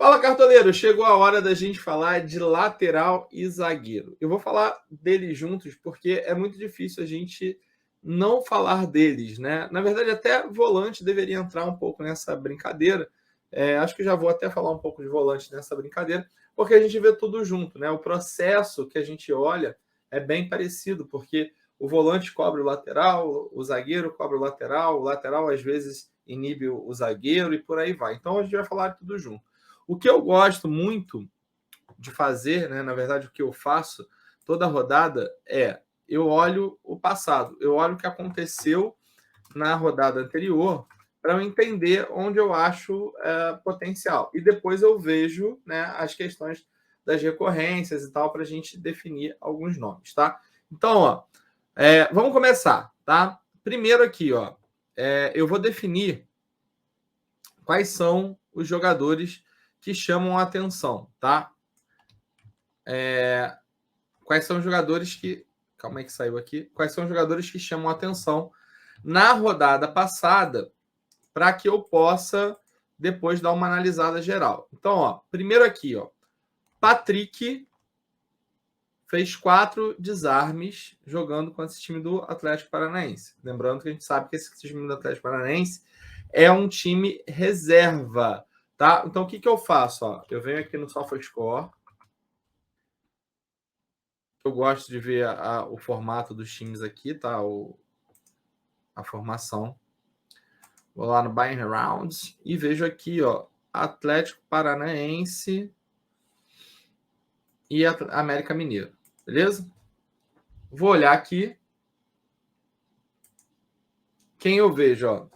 Fala, cartoleiro! Chegou a hora da gente falar de lateral e zagueiro. Eu vou falar deles juntos porque é muito difícil a gente não falar deles, né? Na verdade, até volante deveria entrar um pouco nessa brincadeira. Acho que já vou até falar um pouco de volante nessa brincadeira, porque a gente vê tudo junto, né? O processo que a gente olha é bem parecido, porque o volante cobre o lateral, o zagueiro cobre o lateral às vezes inibe o zagueiro e por aí vai. Então a gente vai falar de tudo junto. O que eu gosto muito de fazer, né, na verdade, o que eu faço toda rodada eu olho o passado, eu olho o que aconteceu na rodada anterior para eu entender onde eu acho potencial. E depois eu vejo, né, as questões das recorrências e tal para a gente definir alguns nomes, tá? Então, vamos começar, tá? Primeiro aqui, eu vou definir quais são os jogadores que chamam a atenção, tá? Quais são os jogadores que... Calma aí que saiu aqui. Quais são os jogadores que chamam a atenção na rodada passada para que eu possa depois dar uma analisada geral. Então, primeiro aqui, Patrick fez 4 desarmes jogando com esse time do Atlético Paranaense. Lembrando que a gente sabe que esse time do Atlético Paranaense é um time reserva, tá? Então, o que eu faço? Eu venho aqui no SofaScore. Eu gosto de ver o formato dos times aqui, tá? A formação. Vou lá no Buying Rounds e vejo aqui, Atlético Paranaense e América Mineiro, beleza? Vou olhar aqui. Quem eu vejo,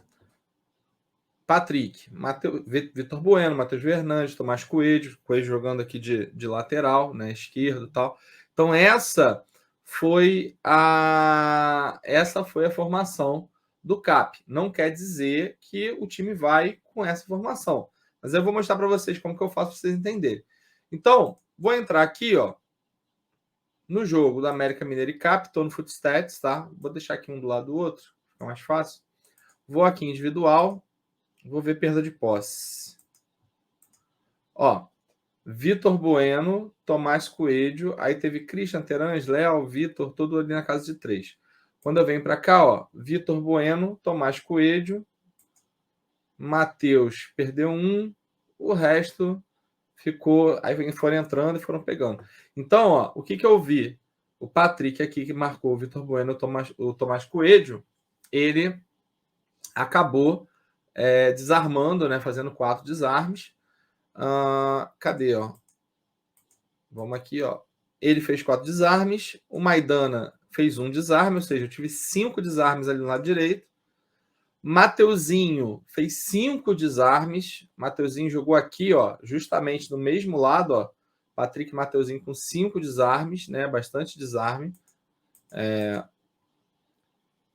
Patrick, Vitor Bueno, Matheus Fernandes, Tomás Coelho jogando aqui de lateral, né, esquerdo e tal. Então essa foi a formação do CAP. Não quer dizer que o time vai com essa formação, mas eu vou mostrar para vocês como que eu faço para vocês entenderem. Então, vou entrar aqui, no jogo da América Mineiro e CAP, estou no Footstats, tá? Vou deixar aqui um do lado do outro, fica mais fácil. Vou aqui em individual, vou ver perda de posse. Vitor Bueno, Tomás Coelho, aí teve Christian Terãs, Léo, Vitor, tudo ali na casa de 3. Quando eu venho para cá, Vitor Bueno, Tomás Coelho, Matheus perdeu 1, o resto ficou, aí foram entrando e foram pegando. Então, o que eu vi? O Patrick aqui, que marcou o Vitor Bueno, o Tomás Coelho, ele acabou desarmando, né, fazendo 4 desarmes. Cadê? Vamos aqui. Ele fez 4 desarmes. O Maidana fez 1 desarme, ou seja, eu tive 5 desarmes ali no lado direito. Mateuzinho fez 5 desarmes. Mateuzinho jogou aqui, justamente no mesmo lado. Patrick e Mateuzinho com 5 desarmes, né? Bastante desarme.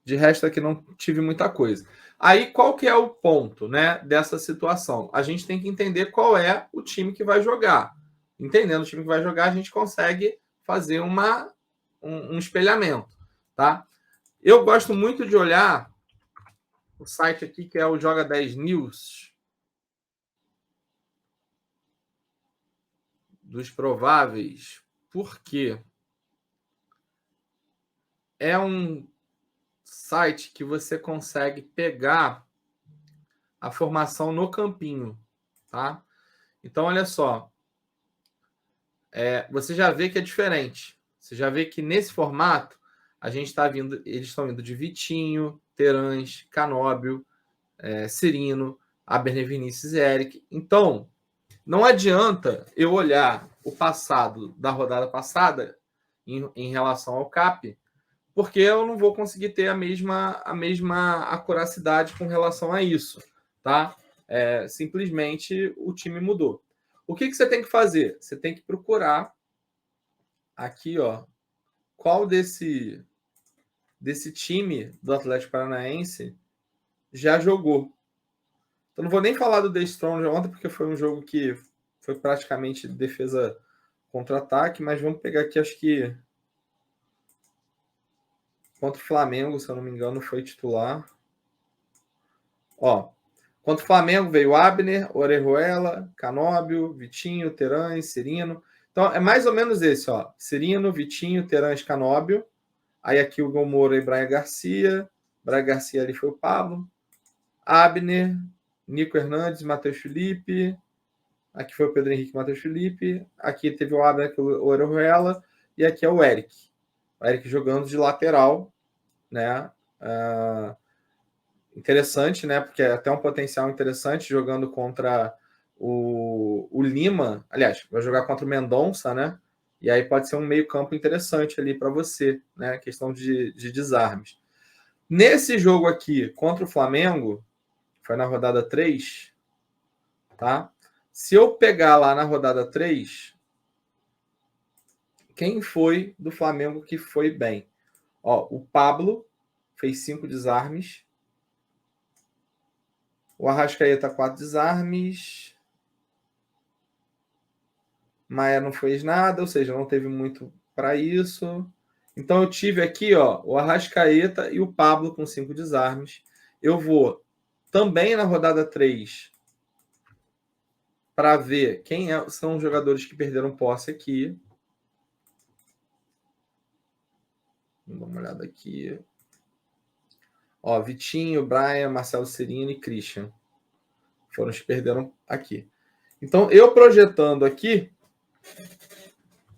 De resto aqui não tive muita coisa. Aí qual que é o ponto, né, dessa situação? A gente tem que entender qual é o time que vai jogar. Entendendo o time que vai jogar, a gente consegue fazer um espelhamento, tá? Eu gosto muito de olhar o site aqui que é o Joga 10 News dos prováveis, porque é um site que você consegue pegar a formação no campinho, tá? Então, olha só, você já vê que é diferente. Você já vê que nesse formato a gente está vindo, eles estão indo de Vitinho, Terãs, Canóbio, Cirino, Abner Vinícius e Eric. Então, não adianta eu olhar o passado da rodada passada em relação ao CAP, porque eu não vou conseguir ter a mesma acuracidade com relação a isso, tá? Simplesmente o time mudou. O que você tem que fazer? Você tem que procurar aqui, qual desse time do Atlético Paranaense já jogou. Eu não vou nem falar do The Strong ontem, porque foi um jogo que foi praticamente defesa contra-ataque, mas vamos pegar aqui, acho que contra o Flamengo, se eu não me engano, foi titular. Contra o Flamengo veio Abner, Orejuela, Canóbio, Vitinho, Terãs, Cirino. Então é mais ou menos esse, ó. Cirino, Vitinho, Terãs, Canóbio. Aí aqui o Gol Moura e Brian Garcia. Brian Garcia ali foi o Pablo. Abner, Nico Hernandes, Matheus Felipe. Aqui foi o Pedro Henrique e Matheus Felipe. Aqui teve o Abner, o Orejuela. E aqui é o Eric. O Eric jogando de lateral, né? Interessante, né? Porque é até um potencial interessante jogando contra o Lima. Aliás, vai jogar contra o Mendonça, né? E aí pode ser um meio-campo interessante ali para você, né? Questão de desarmes. Nesse jogo aqui contra o Flamengo, foi na rodada 3, tá? Se eu pegar lá na rodada 3, quem foi do Flamengo que foi bem? Ó, o Pablo fez 5 desarmes. O Arrascaeta, 4 desarmes. Maia não fez nada, ou seja, não teve muito para isso. Então eu tive aqui, ó, o Arrascaeta e o Pablo com 5 desarmes. Eu vou também na rodada 3 para ver quem são os jogadores que perderam posse aqui. Vamos dar uma olhada aqui. Ó, Vitinho, Brian, Marcelo Cirino e Christian foram os que perderam aqui. Então, eu projetando aqui,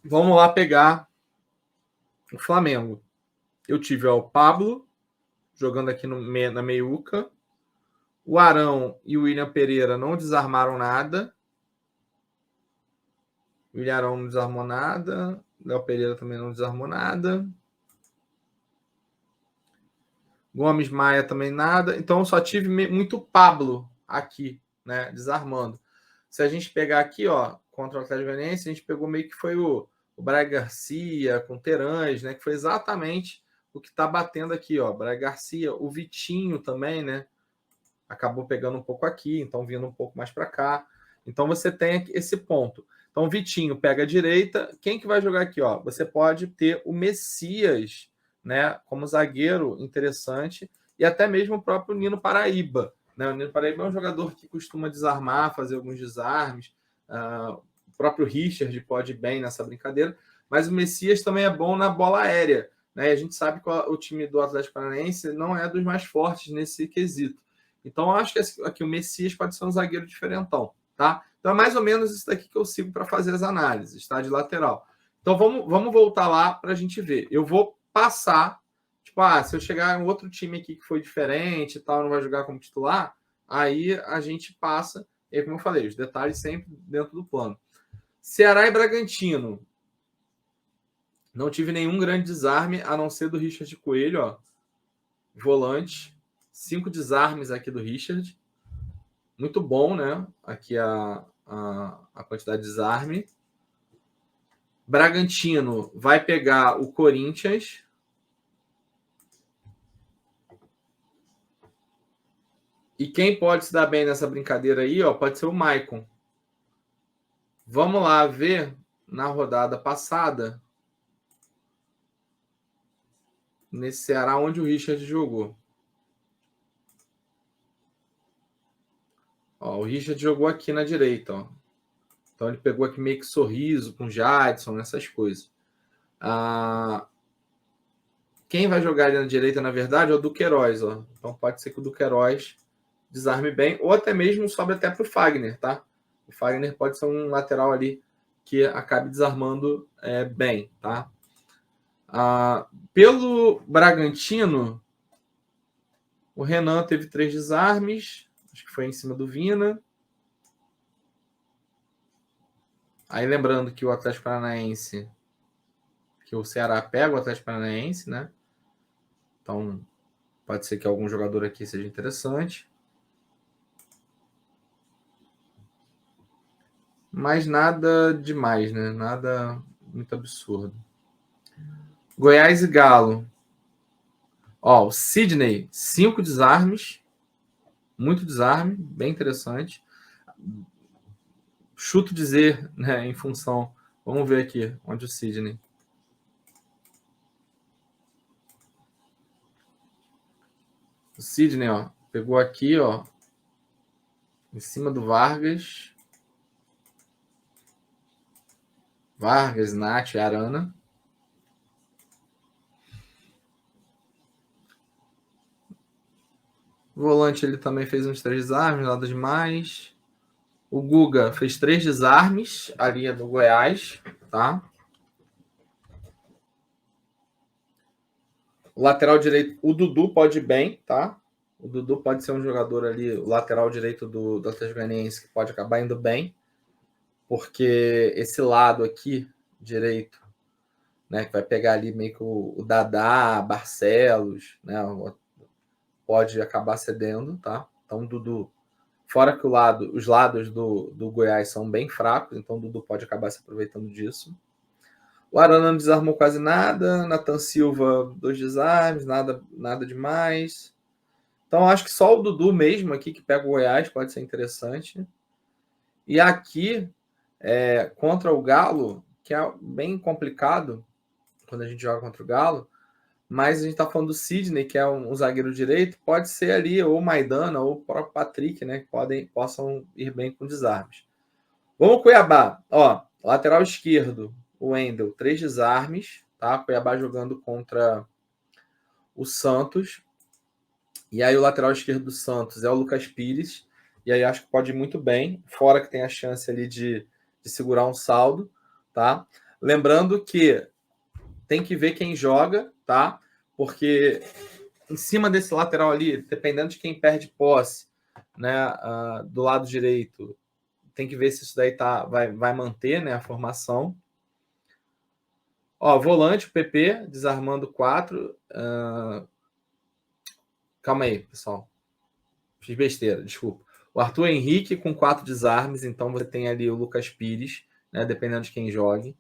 vamos lá pegar o Flamengo. Eu tive ó, o Pablo jogando aqui na meiuca. O Arão e o William Pereira não desarmaram nada. O William Arão não desarmou nada. O Léo Pereira também não desarmou nada. Gomes Maia também nada. Então, eu só tive muito Pablo aqui, né? Desarmando. Se a gente pegar aqui, ó, contra o Atlético Goianiense, a gente pegou meio que foi o Braga Garcia com Terãs, né? Que foi exatamente o que está batendo aqui, ó. Braga Garcia, o Vitinho também, né? Acabou pegando um pouco aqui, então vindo um pouco mais para cá. Então você tem esse ponto. Então o Vitinho pega a direita. Quem que vai jogar aqui, ó? Você pode ter o Messias, né, como zagueiro interessante, e até mesmo o próprio Nino Paraíba, né? O Nino Paraíba é um jogador que costuma desarmar, fazer alguns desarmes. O próprio Richard pode ir bem nessa brincadeira, mas o Messias também é bom na bola aérea, né? E a gente sabe que o time do Atlético Paranaense não é dos mais fortes nesse quesito. Então, eu acho que aqui o Messias pode ser um zagueiro diferentão, tá? Então, é mais ou menos isso daqui que eu sigo para fazer as análises, tá? De lateral. Então, vamos voltar lá para a gente ver. Eu vou passar, tipo, se eu chegar em outro time aqui que foi diferente e tal, não vai jogar como titular, aí a gente passa, e aí, como eu falei, os detalhes sempre dentro do plano. Ceará e Bragantino. Não tive nenhum grande desarme, a não ser do Richard Coelho, ó. Volante. 5 desarmes aqui do Richard. Muito bom, né? Aqui a quantidade de desarme. Bragantino vai pegar o Corinthians. E quem pode se dar bem nessa brincadeira aí, ó, pode ser o Maicon. Vamos lá ver na rodada passada, nesse Ceará, onde o Richard jogou. Ó, o Richard jogou aqui na direita, ó. Então ele pegou aqui meio que Sorriso com Jadson, essas coisas. Quem vai jogar ali na direita, na verdade, é o Duqueiroz, ó. Então pode ser que o Duqueiroz desarme bem, ou até mesmo sobe até para o Fagner, tá? O Fagner pode ser um lateral ali que acabe desarmando bem, tá? Pelo Bragantino, o Renan teve 3 desarmes, acho que foi em cima do Vina. Aí lembrando que o Atlético Paranaense, que o Ceará pega o Atlético Paranaense, né? Então pode ser que algum jogador aqui seja interessante. Mas nada demais, né? Nada muito absurdo. Goiás e Galo. Ó, o Sidney, 5 desarmes. Muito desarme, bem interessante. Chuto dizer, né, em função... Vamos ver aqui, onde o Sidney. O Sidney, ó, pegou aqui, ó. Em cima do Vargas. Vargas, Nath e Arana. O volante ele também fez uns 3 desarmes, nada demais. O Guga fez 3 desarmes, a linha do Goiás, tá? O lateral direito, o Dudu pode ir bem, tá? O Dudu pode ser um jogador ali, o lateral direito do Atlético Goianiense, que pode acabar indo bem, porque esse lado aqui, direito, né, que vai pegar ali meio que o Dadá, Barcelos, né, pode acabar cedendo, tá? Então, o Dudu, fora que os lados do Goiás são bem fracos, então o Dudu pode acabar se aproveitando disso. O Arana não desarmou quase nada, Nathan Silva, 2 desarmes, nada demais. Então, acho que só o Dudu mesmo aqui, que pega o Goiás, pode ser interessante. E aqui, contra o Galo, que é bem complicado quando a gente joga contra o Galo, mas a gente está falando do Sidney, que é um zagueiro direito, pode ser ali ou o Maidana ou o próprio Patrick, né, que possam ir bem com desarmes. Vamos Cuiabá. Ó, lateral esquerdo, o Wendel, 3 desarmes, tá? Cuiabá jogando contra o Santos. E aí o lateral esquerdo do Santos é o Lucas Pires. E aí acho que pode ir muito bem, fora que tem a chance ali de segurar um saldo, tá? Lembrando que tem que ver quem joga, tá? Porque em cima desse lateral ali, dependendo de quem perde posse, né, do lado direito, tem que ver se isso daí vai manter, né, a formação. Ó, volante, o PP, desarmando 4. Calma aí, pessoal. Fiz besteira, desculpa. O Arthur Henrique com 4 desarmes, então você tem ali o Lucas Pires, né, dependendo de quem jogue.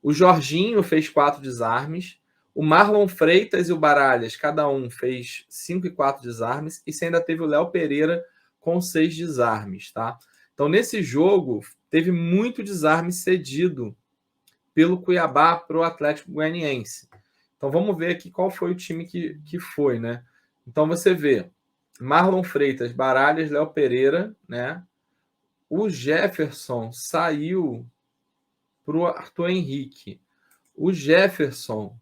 O Jorginho fez 4 desarmes. O Marlon Freitas e o Baralhas, cada um fez 5 e 4 desarmes. E você ainda teve o Léo Pereira com 6 desarmes, tá? Então, nesse jogo, teve muito desarme cedido pelo Cuiabá para o Atlético Goianiense. Então, vamos ver aqui qual foi o time que foi, né? Então, você vê Marlon Freitas, Baralhas, Léo Pereira, né? O Jefferson saiu para o Arthur Henrique. O Jefferson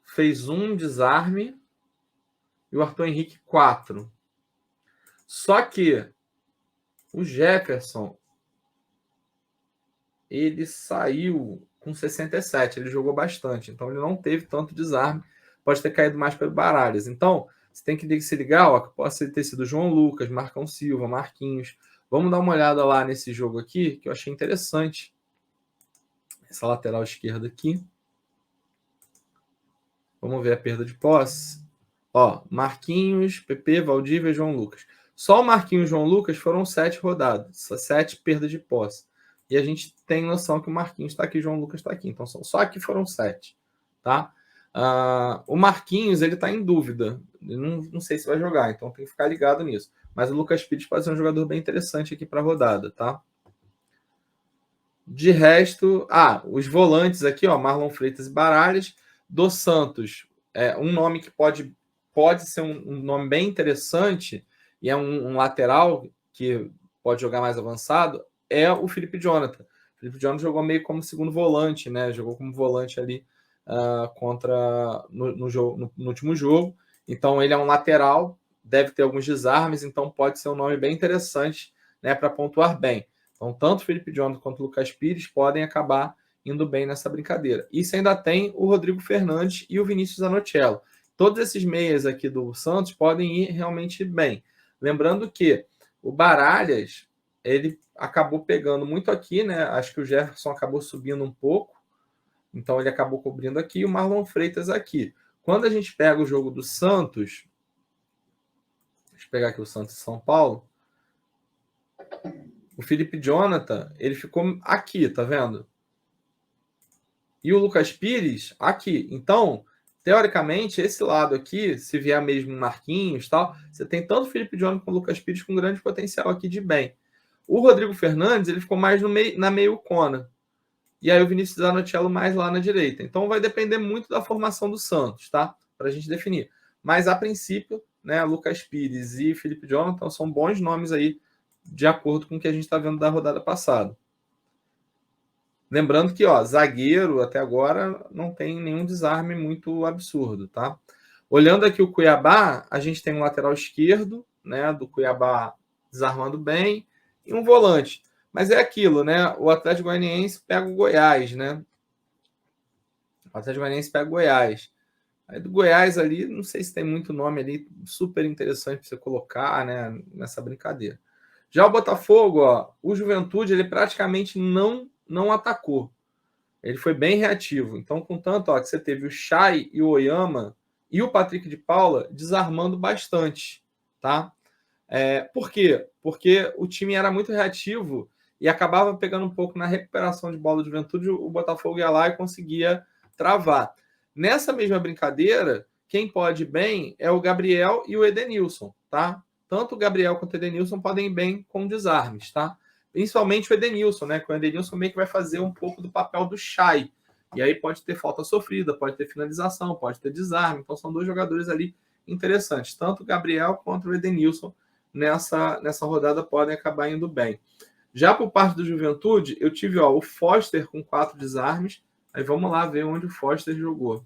fez 1 desarme e o Arthur Henrique 4. Só que o Jefferson ele saiu com 67, ele jogou bastante, então ele não teve tanto desarme, pode ter caído mais pelo Baralhas. Então, você tem que se ligar, ó, que pode ter sido João Lucas, Marcão Silva, Marquinhos. Vamos dar uma olhada lá nesse jogo aqui, que eu achei interessante. Essa lateral esquerda aqui. Vamos ver a perda de posse. Ó, Marquinhos, PP, Valdívia, João Lucas. Só o Marquinhos e o João Lucas foram 7 rodadas, 7 perdas de posse. E a gente tem noção que o Marquinhos está aqui, o João Lucas está aqui. Então, só aqui foram 7, tá? O Marquinhos, ele está em dúvida. Não sei se vai jogar, então tem que ficar ligado nisso. Mas o Lucas Pires pode ser um jogador bem interessante aqui para a rodada, tá? De resto, os volantes aqui, ó, Marlon Freitas e Baralhas. Do Santos, um nome que pode ser um nome bem interessante, e é um lateral que pode jogar mais avançado, é o Felipe Jonathan. O Felipe Jonathan jogou meio como segundo volante, né? Jogou como volante ali no último jogo. Então, ele é um lateral, deve ter alguns desarmes, então pode ser um nome bem interessante, né, para pontuar bem. Então, tanto o Felipe Jonathan quanto o Lucas Pires podem acabar indo bem nessa brincadeira. E você ainda tem o Rodrigo Fernandes e o Vinícius Anocello. Todos esses meias aqui do Santos podem ir realmente bem. Lembrando que o Baralhas, ele acabou pegando muito aqui, né? Acho que o Jefferson acabou subindo um pouco, então ele acabou cobrindo aqui, e o Marlon Freitas aqui. Quando a gente pega o jogo do Santos, deixa eu pegar aqui o Santos e São Paulo, o Felipe Jonathan, ele ficou aqui, tá vendo? E o Lucas Pires aqui. Então, teoricamente, esse lado aqui, se vier mesmo Marquinhos e tal, você tem tanto o Felipe Jonathan como o Lucas Pires com grande potencial aqui de bem. O Rodrigo Fernandes, ele ficou mais na meio-cona. E aí o Vinícius Anocello mais lá na direita. Então vai depender muito da formação do Santos, tá? Para a gente definir. Mas, a princípio, né, Lucas Pires e Felipe Jonathan são bons nomes aí, de acordo com o que a gente está vendo da rodada passada. Lembrando que, ó, zagueiro até agora não tem nenhum desarme muito absurdo, tá? Olhando aqui o Cuiabá, a gente tem um lateral esquerdo, né, do Cuiabá desarmando bem, e um volante. Mas é aquilo, né? O Atlético Goianiense pega o Goiás, né? O Atlético Goianiense pega o Goiás. Aí do Goiás ali, não sei se tem muito nome ali super interessante para você colocar, né, nessa brincadeira. Já o Botafogo, ó, o Juventude, ele praticamente não atacou. Ele foi bem reativo. Então, contanto, ó, que você teve o Chay e o Oyama e o Patrick de Paula desarmando bastante, tá? Por quê? Porque o time era muito reativo e acabava pegando um pouco na recuperação de bola do Juventude, o Botafogo ia lá e conseguia travar. Nessa mesma brincadeira, quem pode ir bem é o Gabriel e o Edenilson, tá? Tanto o Gabriel quanto o Edenilson podem ir bem com desarmes, tá? Principalmente o Edenilson, né? Que o Edenilson meio que vai fazer um pouco do papel do Chay. E aí pode ter falta sofrida, pode ter finalização, pode ter desarme. Então são dois jogadores ali interessantes. Tanto o Gabriel quanto o Edenilson nessa rodada podem acabar indo bem. Já por parte do Juventude, eu tive o Foster com 4 desarmes. Aí vamos lá ver onde o Foster jogou.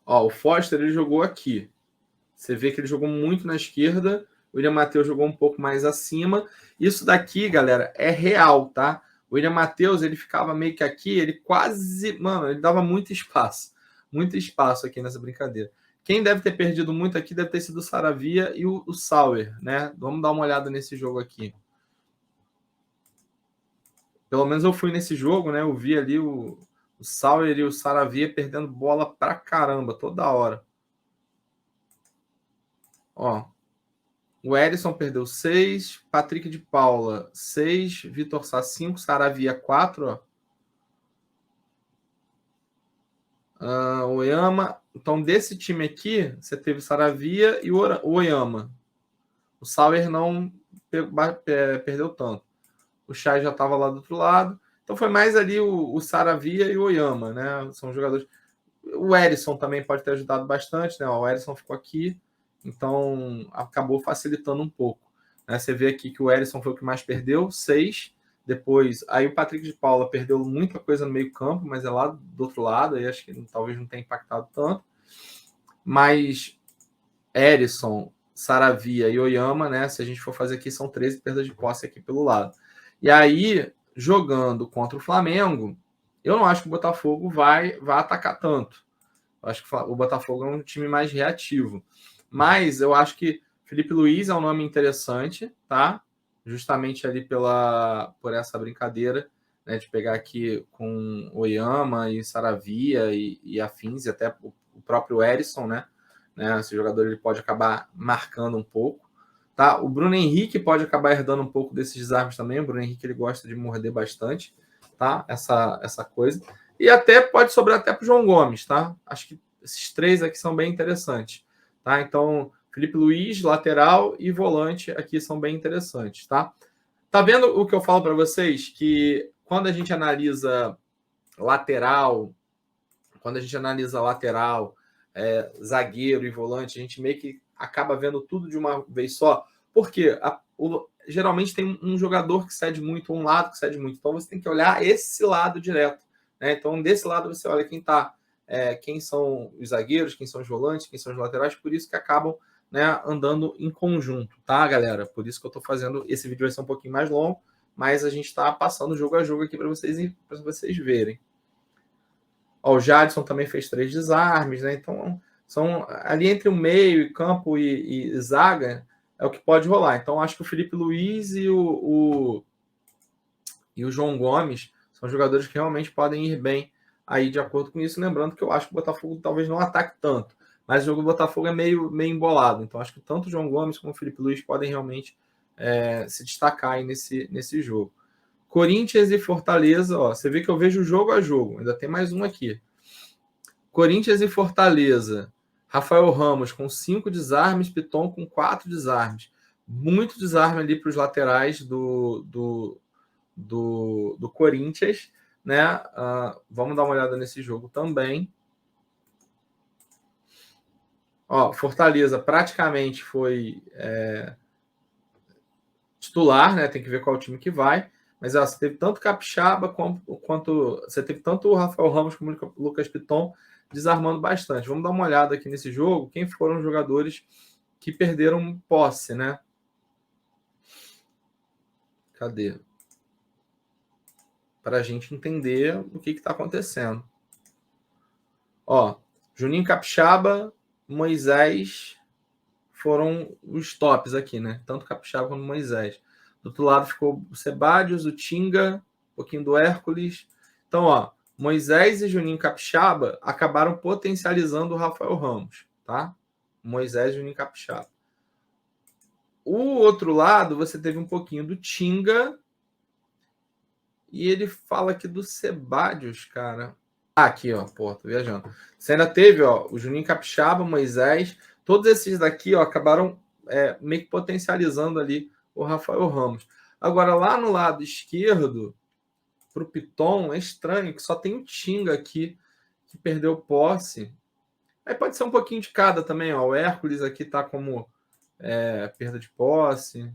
Ó, o Foster ele jogou aqui. Você vê que ele jogou muito na esquerda. O William Matheus jogou um pouco mais acima. Isso daqui, galera, é real, tá? O William Matheus, ele ficava meio que aqui, ele quase... Mano, ele dava muito espaço. Muito espaço aqui nessa brincadeira. Quem deve ter perdido muito aqui deve ter sido o Saravia e o Sauer, né? Vamos dar uma olhada nesse jogo aqui. Pelo menos eu fui nesse jogo, né? Eu vi ali o Sauer e o Saravia perdendo bola pra caramba, toda hora. Ó, o Erisson perdeu 6, Patrick de Paula 6, Vitor Sá 5, Saravia 4, ó. O Oyama. Então, desse time aqui, você teve o Saravia e o Oyama. O Sauer não perdeu tanto. O Chay já estava lá do outro lado. Então, foi mais ali o Saravia e o Oyama, né? São jogadores. O Erisson também pode ter ajudado bastante, né? O Erisson ficou aqui, então acabou facilitando um pouco. Né? Você vê aqui que o Erisson foi o que mais perdeu, 6. Depois, aí o Patrick de Paula perdeu muita coisa no meio campo, mas é lá do outro lado, aí acho que talvez não tenha impactado tanto. Mas Erisson, Saravia e Oyama, né? Se a gente for fazer aqui, são 13 perdas de posse aqui pelo lado. E aí, jogando contra o Flamengo, eu não acho que o Botafogo vai atacar tanto. Eu acho que o Botafogo é um time mais reativo. Mas eu acho que Felipe Luiz é um nome interessante, tá? Justamente ali por essa brincadeira, né, de pegar aqui com Oyama e Saravia e afins, e até o próprio Erisson, né? Esse jogador ele pode acabar marcando um pouco. Tá? O Bruno Henrique pode acabar herdando um pouco desses desarmes também. O Bruno Henrique ele gosta de morder bastante, tá? Essa coisa. E até pode sobrar até para o João Gomes, tá? Acho que esses 3 aqui são bem interessantes, tá? Então, Felipe Luiz, lateral e volante aqui são bem interessantes, tá? Tá vendo o que eu falo para vocês? Que quando a gente analisa lateral, zagueiro e volante, a gente meio que acaba vendo tudo de uma vez só, porque geralmente tem um jogador que cede muito, um lado que cede muito, então você tem que olhar esse lado direto, né? Então, desse lado você olha quem são os zagueiros, quem são os volantes, quem são os laterais, por isso que acabam, né, andando em conjunto, tá, galera? Por isso que eu tô fazendo esse vídeo, vai ser um pouquinho mais longo, mas a gente está passando jogo a jogo aqui para vocês verem. Ó, o Jadson também fez 3 desarmes, né? Então, são ali entre o meio, campo e zaga, é o que pode rolar. Então, acho que o Felipe Luiz e o João Gomes são jogadores que realmente podem ir bem aí de acordo com isso. Lembrando que eu acho que o Botafogo talvez não ataque tanto, mas o jogo do Botafogo é meio embolado. Então, acho que tanto o João Gomes como o Felipe Luiz podem realmente se destacar aí nesse jogo. Corinthians e Fortaleza, ó, você vê que eu vejo jogo a jogo. Ainda tem mais um aqui. Corinthians e Fortaleza. Rafael Ramos com 5 desarmes, Piton com 4 desarmes. Muito desarme ali para os laterais do Corinthians, né? Vamos dar uma olhada nesse jogo também. Ó, Fortaleza praticamente foi titular, né? Tem que ver qual time que vai. Mas ó, você teve tanto Capixaba quanto você teve tanto o Rafael Ramos como o Lucas Piton desarmando bastante. Vamos dar uma olhada aqui nesse jogo. Quem foram os jogadores que perderam posse, né? Cadê? Para a gente entender o que está acontecendo. Ó, Juninho Capixaba, Moisés foram os tops aqui, né? Tanto Capixaba quanto Moisés. Do outro lado ficou o Sebadios, o Tinga, um pouquinho do Hércules. Então, ó, Moisés e Juninho Capixaba acabaram potencializando o Rafael Ramos, tá? Moisés e Juninho Capixaba. O outro lado, você teve um pouquinho do Tinga e ele fala aqui do Sebadios, cara. Aqui, ó, pô, tô viajando. Você ainda teve, ó, o Juninho Capixaba, Moisés, todos esses daqui, ó, acabaram meio que potencializando ali o Rafael Ramos. Agora, lá no lado esquerdo, pro Piton, é estranho que só tem o Tinga aqui que perdeu posse. Aí pode ser um pouquinho de cada também, ó. O Hércules aqui tá como perda de posse.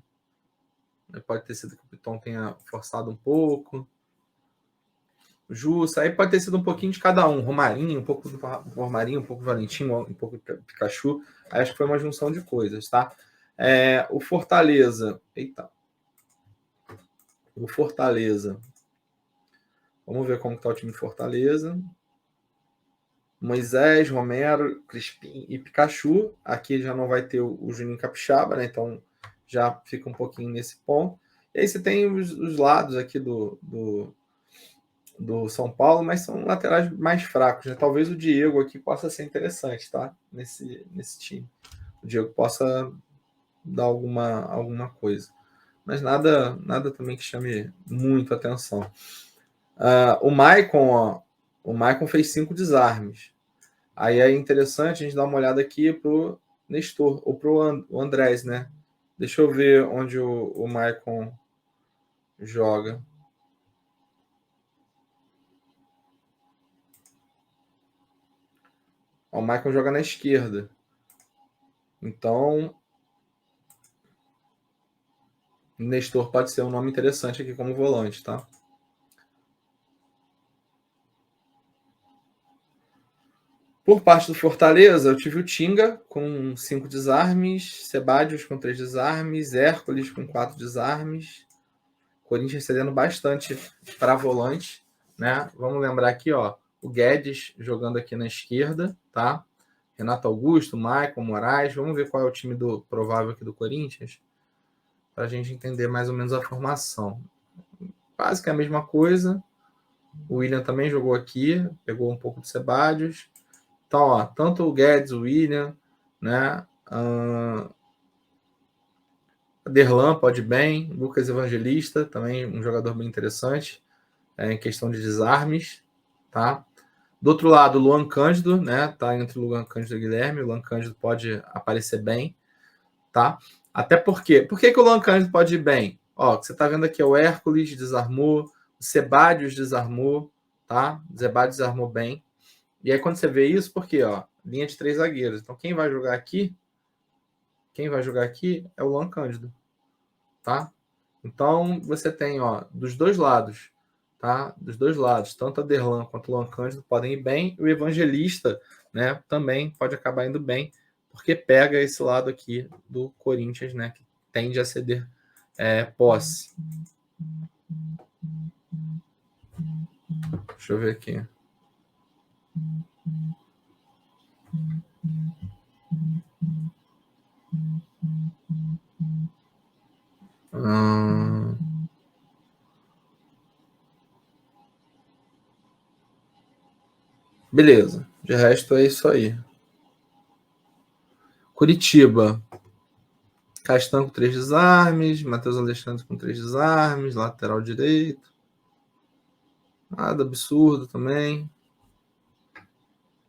Pode ter sido que o Piton tenha forçado um pouco. Jussa, aí pode ter sido um pouquinho de cada um. Romarinho, um pouco do Romarinho, um pouco do Valentim, um pouco do Pikachu. Aí acho que foi uma junção de coisas, tá? O Fortaleza. Eita. O Fortaleza. Vamos ver como está o time de Fortaleza. Moisés, Romero, Crispim e Pikachu. Aqui já não vai ter o Juninho Capixaba, né? Então já fica um pouquinho nesse ponto. E aí você tem os lados aqui do São Paulo, mas são laterais mais fracos, né? Talvez o Diego aqui possa ser interessante, tá? Nesse time. O Diego possa dar alguma coisa. Mas nada também que chame muito atenção. O Maicon, ó. O Maicon fez 5 desarmes. Aí é interessante a gente dar uma olhada aqui pro Nestor, ou pro Andrés, né? Deixa eu ver onde o Maicon joga. O Maicon joga na esquerda. Então, Nestor pode ser um nome interessante aqui como volante, tá? Por parte do Fortaleza, eu tive o Tinga com 5 desarmes, Sebadios com 3 desarmes, Hércules com 4 desarmes. Corinthians cedendo bastante para volante, né? Vamos lembrar aqui, ó, o Guedes jogando aqui na esquerda, tá? Renato Augusto, Maicon, Moraes. Vamos ver qual é o time do provável aqui do Corinthians, para a gente entender mais ou menos a formação. Quase que a mesma coisa. O William também jogou aqui, pegou um pouco do Sebadios. Então, ó, tanto o Guedes, o William, né? Derlan pode bem, Lucas Evangelista, também um jogador bem interessante, em questão de desarmes, tá? Do outro lado, o Luan Cândido, né? Tá entre o Luan Cândido e o Guilherme. O Luan Cândido pode aparecer bem, tá? Até porque. Por que o Luan Cândido pode ir bem? Ó, você tá vendo aqui, o Hércules desarmou, o Sebadios desarmou, tá? O Sebadios desarmou bem. E aí, quando você vê isso, por quê? Ó, linha de 3 zagueiros. Então, quem vai jogar aqui? Quem vai jogar aqui é o Luan Cândido, tá? Então, você tem, ó, dos dois lados, tá? Dos dois lados, tanto a Derlan quanto o Luan Cândido podem ir bem. O Evangelista, né, também pode acabar indo bem, porque pega esse lado aqui do Corinthians, né, que tende a ceder posse. Deixa eu ver aqui. Beleza. De resto é isso aí. Curitiba. Castan com 3 desarmes, Matheus Alexandre com 3 desarmes, lateral direito. Nada absurdo também.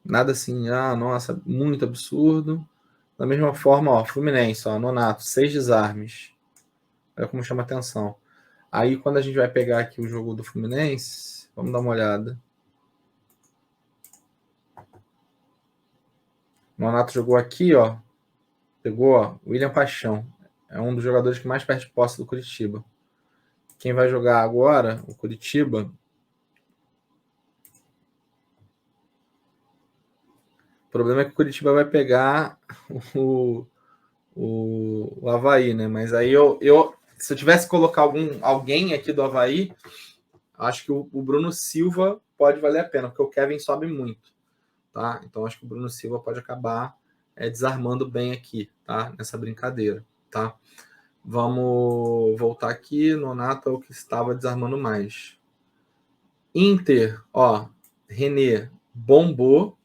Nada assim, nossa, muito absurdo. Da mesma forma, ó, Fluminense, ó, Nonato, 6 desarmes. Olha como chama atenção. Aí, quando a gente vai pegar aqui o jogo do Fluminense, Vamos dar uma olhada. O Nonato jogou aqui, ó. Pegou, ó, William Paixão. É um dos jogadores que mais perde posse do Curitiba. Quem vai jogar agora, o Curitiba. O problema é que o Curitiba vai pegar o Avaí, né? Mas aí se eu tivesse que colocar alguém aqui do Avaí, acho que o Bruno Silva pode valer a pena, porque o Kevin sobe muito, tá? Então acho que o Bruno Silva pode acabar desarmando bem aqui, tá? Nessa brincadeira, tá? Vamos voltar aqui. Nonato é o que estava desarmando mais. Inter, ó, René bombou.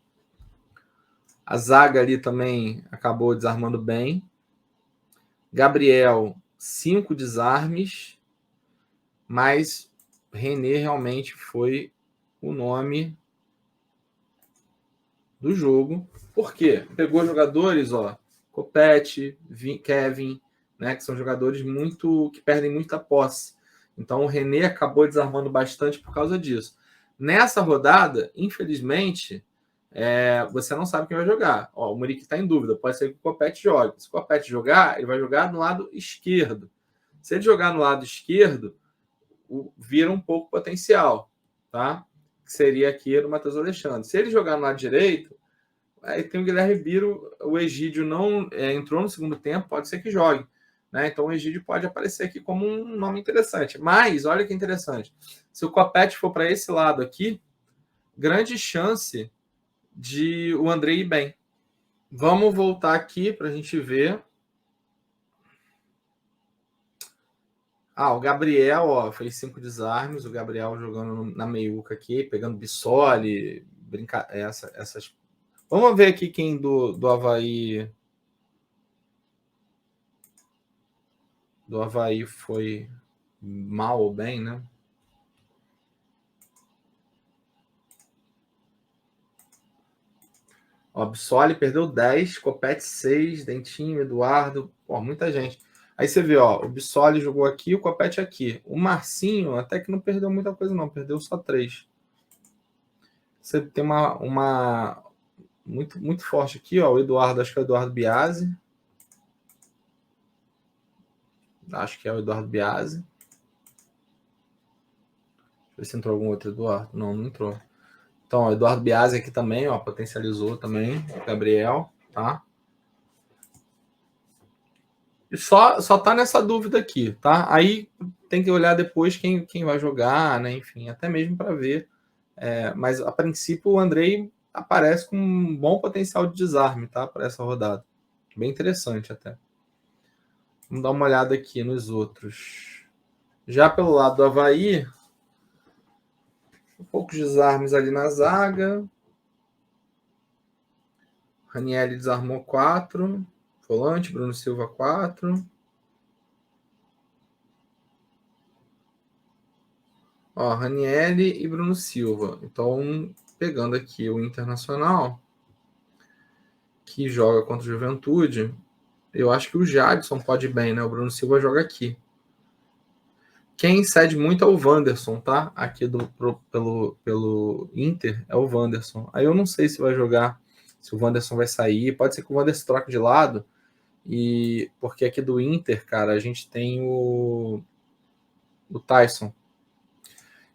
A zaga ali também acabou desarmando bem. Gabriel, 5 desarmes. Mas René realmente foi o nome do jogo. Por quê? Pegou jogadores, ó, Copete, Kevin, né, que são jogadores que perdem muita posse. Então o René acabou desarmando bastante por causa disso. Nessa rodada, infelizmente, você não sabe quem vai jogar. Ó, o Muriqui está em dúvida. Pode ser que o Copete jogue. Se o Copete jogar, ele vai jogar no lado esquerdo. Se ele jogar no lado esquerdo, vira um pouco potencial, tá? Que seria aqui o Matheus Alexandre. Se ele jogar no lado direito, aí tem o Guilherme Biro, o Egídio não entrou no segundo tempo, pode ser que jogue, né? Então o Egídio pode aparecer aqui como um nome interessante. Mas olha que interessante, se o Copete for para esse lado aqui, grande chance de o André ir bem. Vamos voltar aqui para a gente ver. O Gabriel, ó, fez 5 desarmes. O Gabriel jogando na meiuca aqui, pegando Bissoli, essas. Vamos ver aqui quem do Avaí. Do Avaí foi mal ou bem, né? Ó, Bissoli perdeu 10, Copete 6, Dentinho, Eduardo, pô, muita gente. Aí você vê, ó, o Bissoli jogou aqui, o Copete aqui. O Marcinho até que não perdeu muita coisa, não, perdeu só 3. Você tem uma muito, muito forte aqui, ó, o Eduardo, acho que é o Eduardo Biasi. Acho que é o Eduardo Biasi. Deixa eu ver se entrou algum outro Eduardo. Não entrou. Então, o Eduardo Biasi aqui também, ó, potencializou também, o Gabriel, tá? E só tá nessa dúvida aqui, tá? Aí tem que olhar depois quem vai jogar, né? Enfim, até mesmo para ver. Mas a princípio o Andrei aparece com um bom potencial de desarme, tá? Para essa rodada. Bem interessante até. Vamos dar uma olhada aqui nos outros. Já pelo lado do Avaí, poucos desarmes ali na zaga. Ranieri desarmou 4. Volante, Bruno Silva 4. Ó, Ranieri e Bruno Silva. Então, pegando aqui o Internacional, que joga contra o Juventude, eu acho que o Jadson pode ir bem, né? O Bruno Silva joga aqui. Quem cede muito é o Wanderson, tá? Aqui pelo Inter é o Wanderson. Aí eu não sei se vai jogar, se o Wanderson vai sair. Pode ser que o Wanderson troque de lado. Porque aqui do Inter, cara, a gente tem o Tyson.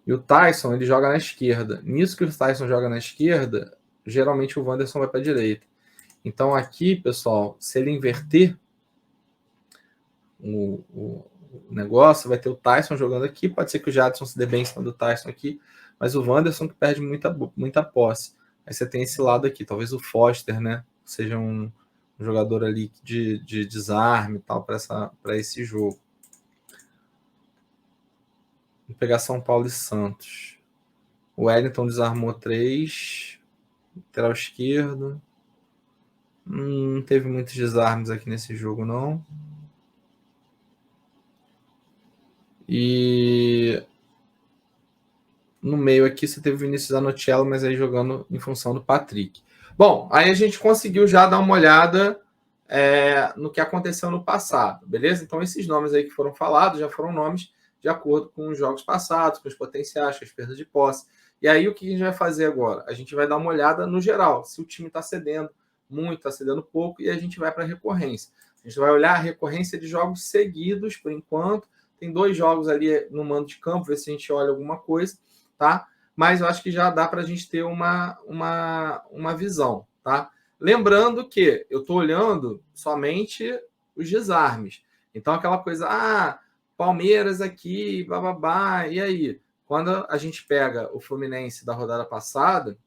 E o Tyson, ele joga na esquerda. Nisso que o Tyson joga na esquerda, geralmente o Wanderson vai para a direita. Então aqui, pessoal, se ele inverter o negócio, vai ter o Tyson jogando aqui. Pode ser que o Jadson se dê bem em cima do Tyson aqui, mas o Wanderson que perde muita posse. Aí você tem esse lado aqui, talvez o Foster, né? Seja um jogador ali de desarme e tal para esse jogo. Vou pegar São Paulo e Santos. O Wellington desarmou 3. Lateral esquerdo. Não teve muitos desarmes aqui nesse jogo, não. E no meio aqui você teve o Vinícius Anotello, mas aí jogando em função do Patrick. Bom, aí a gente conseguiu já dar uma olhada no que aconteceu no passado, beleza? Então esses nomes aí que foram falados já foram nomes de acordo com os jogos passados, com os potenciais, com as perdas de posse. E aí, o que a gente vai fazer agora? A gente vai dar uma olhada no geral, se o time está cedendo muito, está cedendo pouco, e a gente vai para a recorrência. A gente vai olhar a recorrência de jogos seguidos, por enquanto. Tem 2 jogos ali no mando de campo, ver se a gente olha alguma coisa, tá? Mas eu acho que já dá para a gente ter uma visão, tá? Lembrando que eu estou olhando somente os desarmes. Então, aquela coisa, Palmeiras aqui, bababá, e aí? Quando a gente pega o Fluminense da rodada passada,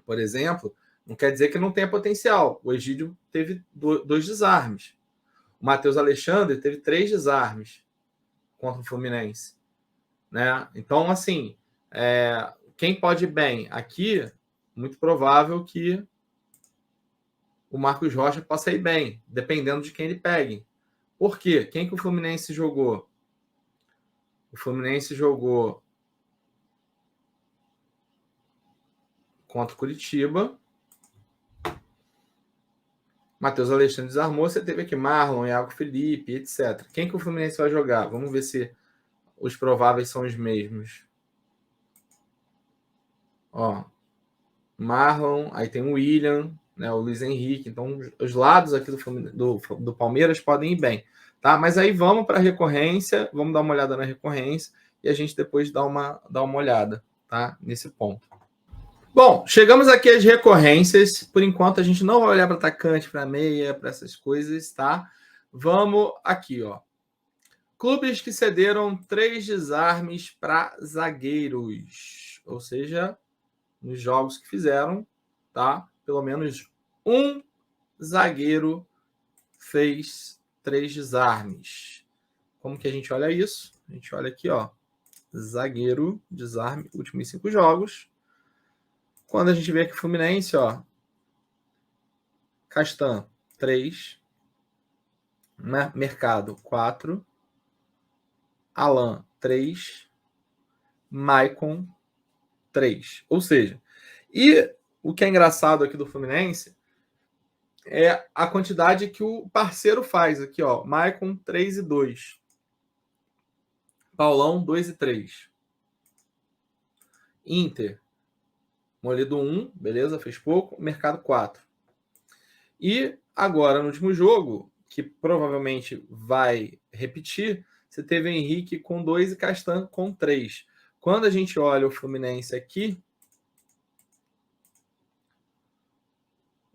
por exemplo, não quer dizer que não tenha potencial. O Egídio teve 2 desarmes. O Matheus Alexandre teve 3 desarmes contra o Fluminense. Né? Então, assim, quem pode ir bem aqui, muito provável que o Marcos Rocha possa ir bem, dependendo de quem ele pegue. Por quê? Quem que o Fluminense jogou? O Fluminense jogou contra o Curitiba. Matheus Alexandre desarmou, você teve aqui Marlon, Iago Felipe, etc. Quem que o Fluminense vai jogar? Vamos ver se os prováveis são os mesmos. Ó, Marlon, aí tem o William, né, o Luiz Henrique. Então, os lados aqui do Palmeiras podem ir bem. Tá? Mas aí vamos para a recorrência, vamos dar uma olhada na recorrência e a gente depois dá uma olhada, tá? Nesse ponto. Bom, chegamos aqui às recorrências. Por enquanto, a gente não vai olhar para atacante, para meia, para essas coisas, tá? Vamos aqui, ó. Clubes que cederam 3 desarmes para zagueiros. Ou seja, nos jogos que fizeram, tá? Pelo menos um zagueiro fez 3 desarmes. Como que a gente olha isso? A gente olha aqui, ó. Zagueiro, desarme, últimos 5 jogos. Quando a gente vê aqui o Fluminense, ó. Castan, 3. Mercado, 4. Alan, 3. Maicon, 3. Ou seja, e o que é engraçado aqui do Fluminense é a quantidade que o parceiro faz aqui, ó. Maicon, 3 e 2. Paulão, 2 e 3. Inter, Moledo 1, beleza, fez pouco. Mercado 4. E agora, no último jogo, que provavelmente vai repetir, você teve Henrique com 2 e Castan com 3. Quando a gente olha o Fluminense aqui,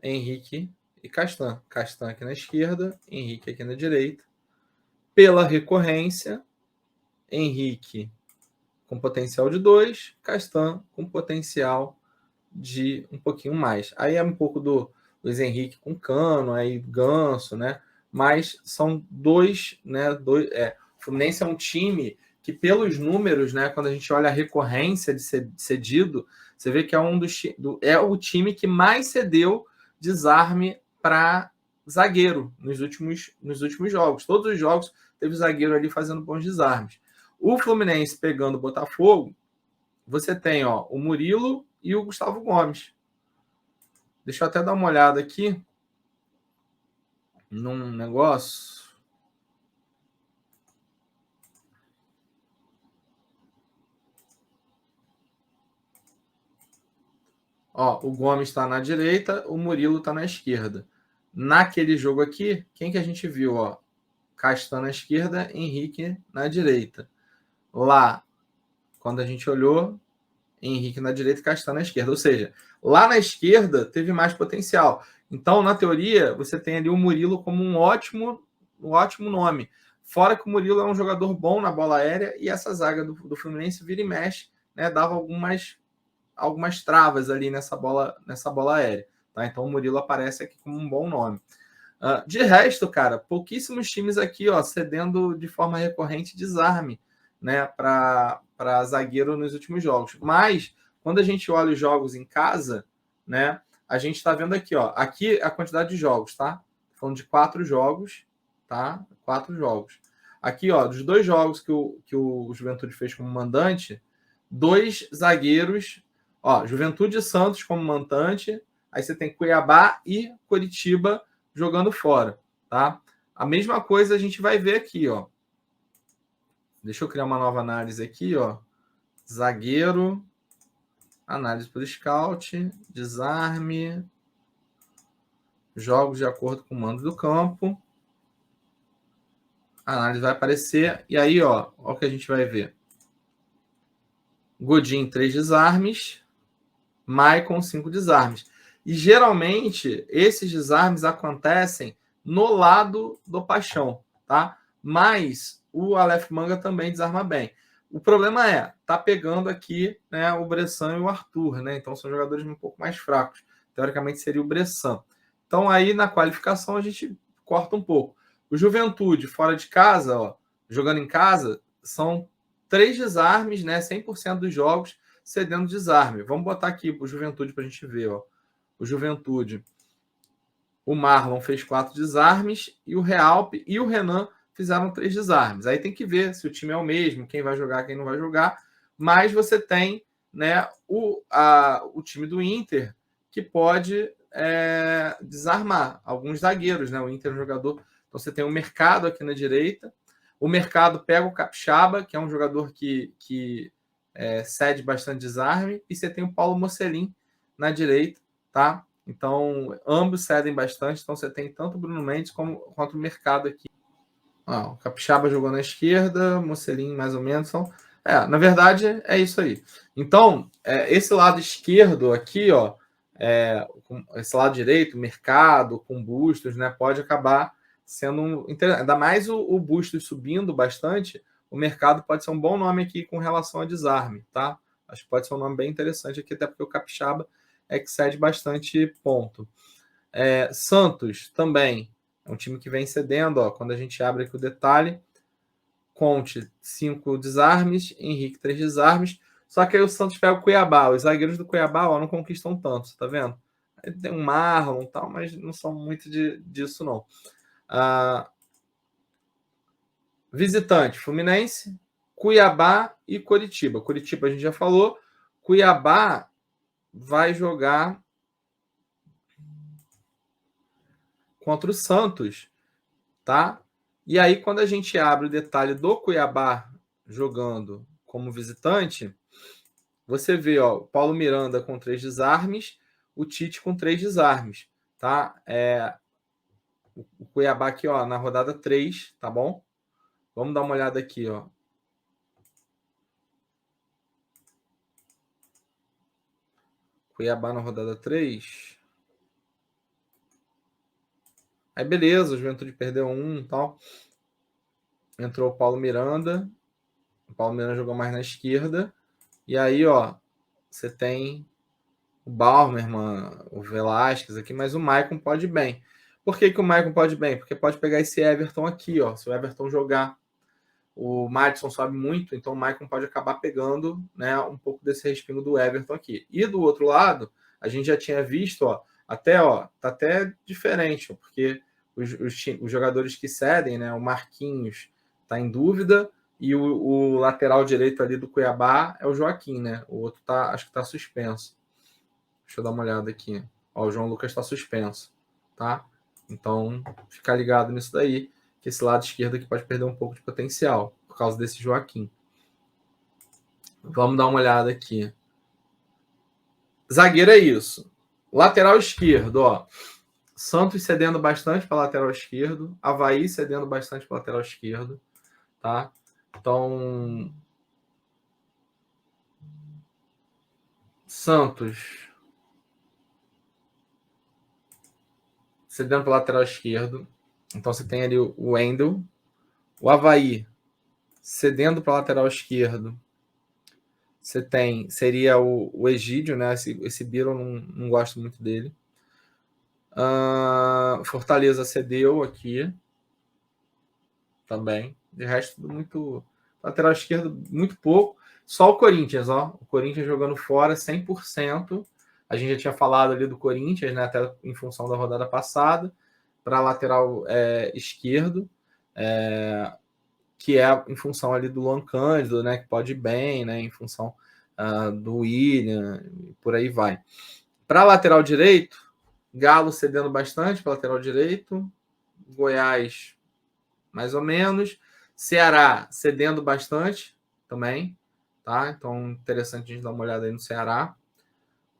Henrique e Castan. Castan aqui na esquerda, Henrique aqui na direita. Pela recorrência, Henrique com potencial de 2, Castan com potencial de um pouquinho mais. Aí é um pouco do Luiz Henrique com Cano, aí Ganso, né? Mas são 2, né? O Fluminense é um time que, pelos números, né? Quando a gente olha a recorrência de cedido, você vê que é o time que mais cedeu desarme para zagueiro nos últimos jogos. Todos os jogos teve zagueiro ali fazendo bons desarmes. O Fluminense pegando o Botafogo, você tem, ó, o Murilo e o Gustavo Gomes. Deixa eu até dar uma olhada aqui num negócio. Ó, o Gomes está na direita, o Murilo está na esquerda. Naquele jogo aqui, quem que a gente viu? Ó, Castan na esquerda, Henrique na direita. Lá, quando a gente olhou, Henrique na direita e Castan na esquerda. Ou seja, lá na esquerda teve mais potencial. Então, na teoria, você tem ali o Murilo como um ótimo nome. Fora que o Murilo é um jogador bom na bola aérea e essa zaga do Fluminense vira e mexe, né, dava algumas travas ali nessa bola aérea. Tá? Então, o Murilo aparece aqui como um bom nome. De resto, cara, pouquíssimos times aqui, ó, cedendo de forma recorrente desarme, né, para zagueiro nos últimos jogos. Mas, quando a gente olha os jogos em casa, né, a gente está vendo aqui, ó, aqui a quantidade de jogos, tá? Falando de 4 jogos, tá? 4 jogos. Aqui, ó, dos 2 jogos que o Juventude fez como mandante, 2 zagueiros, ó, Juventude e Santos como mandante, aí você tem Cuiabá e Coritiba jogando fora, tá? A mesma coisa a gente vai ver aqui, ó. Deixa eu criar uma nova análise aqui, ó. Zagueiro, análise por scout, desarme, jogos de acordo com o mando do campo. A análise vai aparecer. E aí, ó o que a gente vai ver. Godin, 3 desarmes. Maicon, 5 desarmes. E geralmente, esses desarmes acontecem no lado do Paixão, tá? Mas o Aleph Manga também desarma bem. O problema é, tá pegando aqui, né, o Bressan e o Arthur, né? Então são jogadores um pouco mais fracos. Teoricamente seria o Bressan. Então aí na qualificação a gente corta um pouco. O Juventude, fora de casa, ó, jogando em casa, são 3 desarmes, né? 100% dos jogos cedendo desarme. Vamos botar aqui o Juventude para a gente ver. Ó. O Juventude, o Marlon fez 4 desarmes e o Realp e o Renan fizeram 3 desarmes. Aí tem que ver se o time é o mesmo, quem vai jogar, quem não vai jogar. Mas você tem, né, o time do Inter que pode desarmar alguns zagueiros. Né? O Inter é um jogador... Então você tem o Mercado aqui na direita. O Mercado pega o Capixaba, que é um jogador que cede bastante desarme, e você tem o Paulo Mocelin na direita, tá? Então, ambos cedem bastante, então você tem tanto o Bruno Mendes quanto o Mercado aqui. O Capixaba jogou na esquerda, Mocelin mais ou menos. Então, na verdade, é isso aí. Então, esse lado esquerdo aqui, ó, esse lado direito, Mercado, com Bustos, né, pode acabar sendo interessante. Ainda mais o Bustos subindo bastante, o Mercado pode ser um bom nome aqui com relação a desarme, tá? Acho que pode ser um nome bem interessante aqui, até porque o Capixaba cede bastante ponto. Santos também é um time que vem cedendo, ó, quando a gente abre aqui o detalhe. Conte, 5 desarmes, Henrique, 3 desarmes. Só que aí o Santos pega o Cuiabá. Os zagueiros do Cuiabá, ó, não conquistam tanto, tá vendo? Aí tem um Marlon e tal, mas não são muito disso, não. Visitante, Fluminense, Cuiabá e Coritiba. Coritiba a gente já falou. Cuiabá vai jogar contra o Santos, tá? E aí, quando a gente abre o detalhe do Cuiabá jogando como visitante, você vê, ó, o Paulo Miranda com 3 desarmes, o Tite com 3 desarmes, tá? O Cuiabá aqui, ó, na rodada 3, tá bom? Vamos dar uma olhada aqui, ó. Cuiabá na rodada 3. Aí beleza, o Juventude perdeu 1 e tal. Entrou o Paulo Miranda. O Paulo Miranda jogou mais na esquerda. E aí, ó, você tem o Bauerman, o Velasquez aqui, mas o Maicon pode ir bem. Por que o Maicon pode ir bem? Porque pode pegar esse Everton aqui, ó. Se o Everton jogar, o Madison sobe muito, então o Maicon pode acabar pegando, né, um pouco desse respingo do Everton aqui. E do outro lado, a gente já tinha visto, ó, tá até diferente, ó, porque os jogadores que cedem, né, o Marquinhos tá em dúvida, e o lateral direito ali do Cuiabá é o Joaquim, né? O outro acho que tá suspenso. Deixa eu dar uma olhada aqui. Ó, o João Lucas está suspenso, tá? Então, ficar ligado nisso daí, que esse lado esquerdo aqui pode perder um pouco de potencial por causa desse Joaquim. Vamos dar uma olhada aqui. Zagueiro é isso. Lateral esquerdo, ó. Santos cedendo bastante para lateral esquerdo, Avaí cedendo bastante para lateral esquerdo, tá? Então, Santos cedendo para lateral esquerdo. Então você tem ali o Wendel, o Avaí cedendo para lateral esquerdo. Você tem, seria o Egídio, né? Esse Biro eu não gosto muito dele. Fortaleza cedeu aqui também. De resto, tudo muito. Lateral esquerdo, muito pouco. Só o Corinthians, ó. O Corinthians jogando fora 100%. A gente já tinha falado ali do Corinthians, né? Até em função da rodada passada. Para lateral esquerdo. Que é em função ali do Luan Cândido, né? Que pode ir bem, né? Em função do William, por aí vai. Para lateral direito, Galo cedendo bastante para lateral direito. Goiás, mais ou menos. Ceará cedendo bastante também, tá? Então, interessante a gente dar uma olhada aí no Ceará.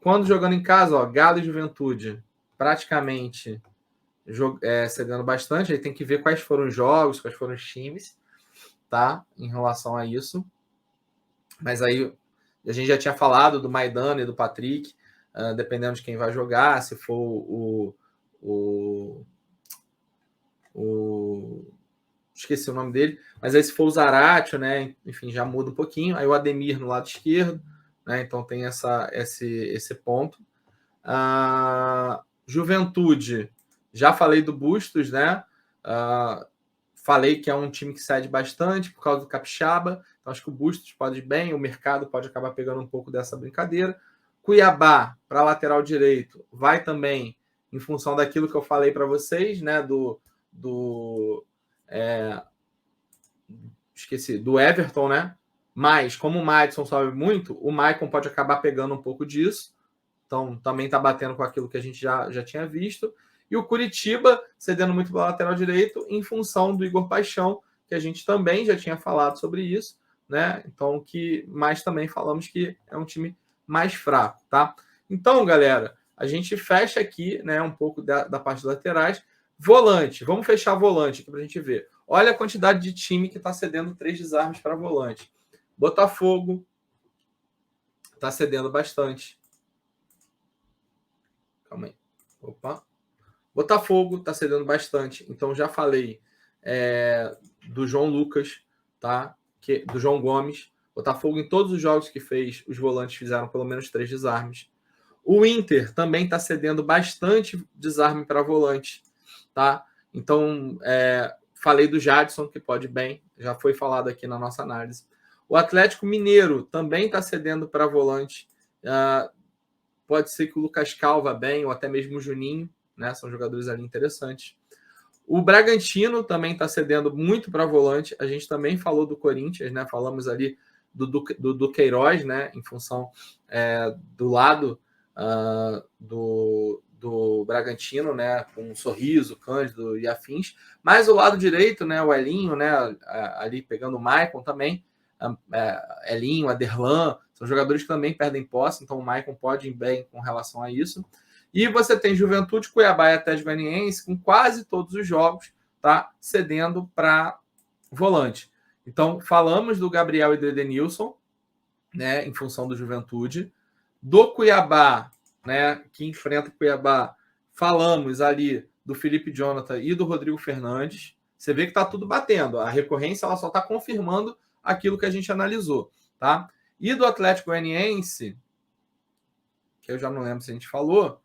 Quando jogando em casa, ó, Galo e Juventude, praticamente cedendo bastante. Aí tem que ver quais foram os jogos, quais foram os times, tá? Em relação a isso. Mas aí a gente já tinha falado do Maidana e do Patrick, dependendo de quem vai jogar, se for esqueci o nome dele, mas aí se for o Zaratio, né? Enfim, já muda um pouquinho. Aí o Ademir no lado esquerdo, né? Então tem esse ponto. Juventude, já falei do Bustos, né? Falei que é um time que cede bastante por causa do Capixaba. Então acho que o Bustos pode ir bem, o mercado pode acabar pegando um pouco dessa brincadeira. Cuiabá, para lateral direito, vai também em função daquilo que eu falei para vocês, né? Esqueci, do Everton, né? Mas, como o Maicon sobe muito, o Maicon pode acabar pegando um pouco disso. Então, também está batendo com aquilo que a gente já tinha visto. E o Curitiba cedendo muito para o lateral direito em função do Igor Paixão, que a gente também já tinha falado sobre isso, né? Então, mas também falamos que é um time mais fraco, tá? Então, galera, a gente fecha aqui, né, um pouco da parte de laterais. Volante, vamos fechar volante aqui para a gente ver. Olha a quantidade de time que está cedendo 3 desarmes para volante. Botafogo está cedendo bastante. Calma aí. Opa. Botafogo está cedendo bastante. Então, já falei do João Lucas, tá? Do João Gomes. Botafogo, em todos os jogos que fez, os volantes fizeram pelo menos 3 desarmes. O Inter também está cedendo bastante desarme para volante, tá? Então, falei do Jadson, que pode bem, já foi falado aqui na nossa análise. O Atlético Mineiro também está cedendo para volante. Pode ser que o Lucas Cal vá bem, ou até mesmo o Juninho, né? São jogadores ali interessantes. O Bragantino também está cedendo muito para volante. A gente também falou do Corinthians, né? Falamos ali do Queiroz, né? Em função do lado do Bragantino, né? Com Sorriso, Cândido e afins. Mas o lado direito, né? O Elinho, né? Ali pegando o Maicon também. Elinho, Aderlan, são jogadores que também perdem posse, então o Maicon pode ir bem com relação a isso. E você tem Juventude, Cuiabá e Atlético Goianiense com quase todos os jogos, tá? Cedendo para volante. Então, falamos do Gabriel e do Edenilson, né? Em função do Juventude. Do Cuiabá, né? Que enfrenta o Cuiabá, falamos ali do Felipe Jonathan e do Rodrigo Fernandes. Você vê que está tudo batendo. A recorrência ela só está confirmando aquilo que a gente analisou, tá? E do Atlético Goianiense, que eu já não lembro se a gente falou.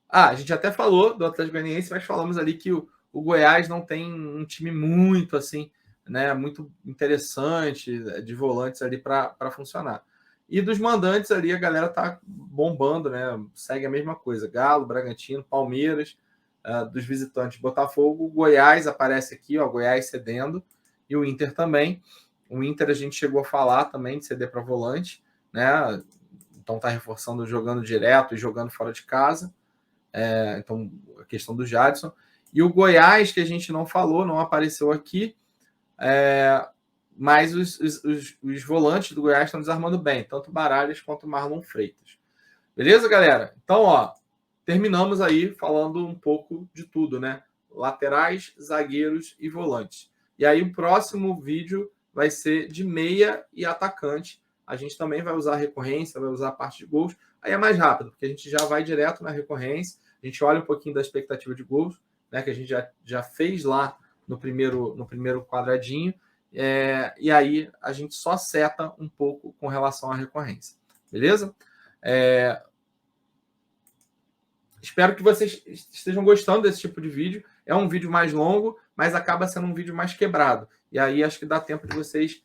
A gente até falou do Atlético Goianiense, mas falamos ali que o Goiás não tem um time muito assim, né? Muito interessante de volantes ali para funcionar. E dos mandantes ali, a galera tá bombando, né? Segue a mesma coisa. Galo, Bragantino, Palmeiras, dos visitantes, Botafogo, Goiás aparece aqui, ó, Goiás cedendo, e o Inter também. O Inter a gente chegou a falar também de ceder para volante, né? Então tá reforçando jogando direto e jogando fora de casa. Então, a questão do Jadson. E o Goiás, que a gente não falou, não apareceu aqui, mas os volantes do Goiás estão desarmando bem, tanto o Baralhas quanto o Marlon Freitas. Beleza, galera? Então, ó, terminamos aí falando um pouco de tudo, né? Laterais, zagueiros e volantes. E aí o próximo vídeo vai ser de meia e atacante. A gente também vai usar a recorrência, vai usar a parte de gols. Aí é mais rápido, porque a gente já vai direto na recorrência. A gente olha um pouquinho da expectativa de gols, né? Que a gente já fez lá no primeiro quadradinho. E aí a gente só seta um pouco com relação à recorrência. Beleza? Espero que vocês estejam gostando desse tipo de vídeo. É um vídeo mais longo, mas acaba sendo um vídeo mais quebrado. E aí acho que dá tempo de vocês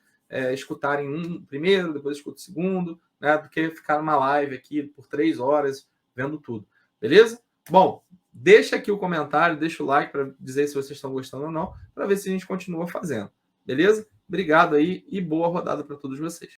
escutarem um primeiro, depois escuta o segundo, né? Do que ficar numa live aqui por 3 horas vendo tudo. Beleza? Bom, deixa aqui o comentário, deixa o like para dizer se vocês estão gostando ou não, para ver se a gente continua fazendo. Beleza? Obrigado aí e boa rodada para todos vocês.